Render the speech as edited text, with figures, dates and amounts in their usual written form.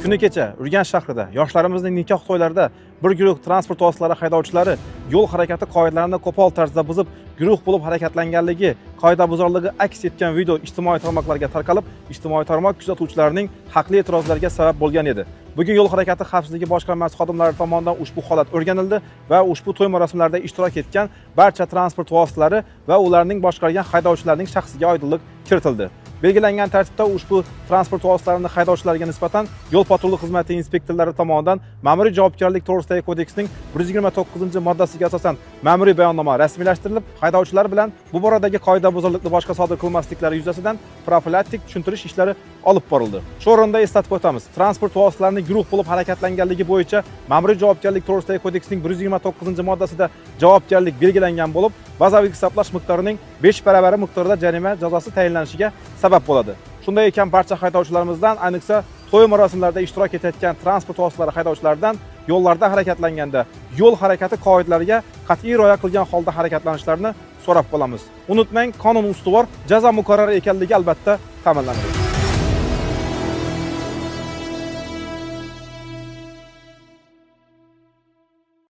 Kuni kecha Urganch shahrida yoshlarimizni nikoh to'ylarida bir guruh transport vositalari haydovchilari yo'l harakati qoidalarini qo'pol tarzda buzib, guruh bo'lib harakatlanganligi, qoidabuzarligi aks etgan video ijtimoiy tarmoqlarga tarqalib, ijtimoiy tarmoq kuzatuvchilarining haqli e'tirozlariga sabab bo'lgan edi. Bugun yo'l harakati xavfsizligi boshqarmasi xodimlari tomonidan ushbu holat o'rganildi va ushbu to'y marosimlarida ishtirok etgan barcha transport vositalari va ularning boshqargan haydovchilarning shaxsiga oydinlik kiritildi. Belgilangan tartibda ushbu transport vositalarini haydovchilarga nisbatan yo'l patrullik xizmati inspektorlari tomonidan ma'muriy javobgarlik to'g'risidagi kodeksning 129-moddasiga asosan ma'muriy bayonnoma rasmiylashtirilib, haydovchilar bilan bu boradagi qoidabuzarlikni boshqa sodir qilmasliklari yuzasidan profilaktik tushuntirish ishlari olib borildi. Shu o'rinda eslatib o'tamiz, transport vositalarining guruh bo'lib harakatlanganligi bo'yicha ma'muriy javobgarlik to'g'risidagi kodeksning 129-moddasida javobgarlik belgilangan bo'lib, bazaviy hisoblash miqdorining 5 baravari miqdorida jarima jazosi tayinlanishiga sabab bo'ladi. Shunday ekan, barcha haydovchilarimizdan, ayniqsa to'y marosimlarida ishtirok etayotgan transport vositalari haydovchilaridan yo'llarda harakatlanganda yo'l harakati qoidalariga qat'iy rioya qilgan holda harakatlanishlarini so'rab qolamiz. Unutmang, qonun ustuvor, jazo muqarrar ekanligi albatta ta'minlanadi.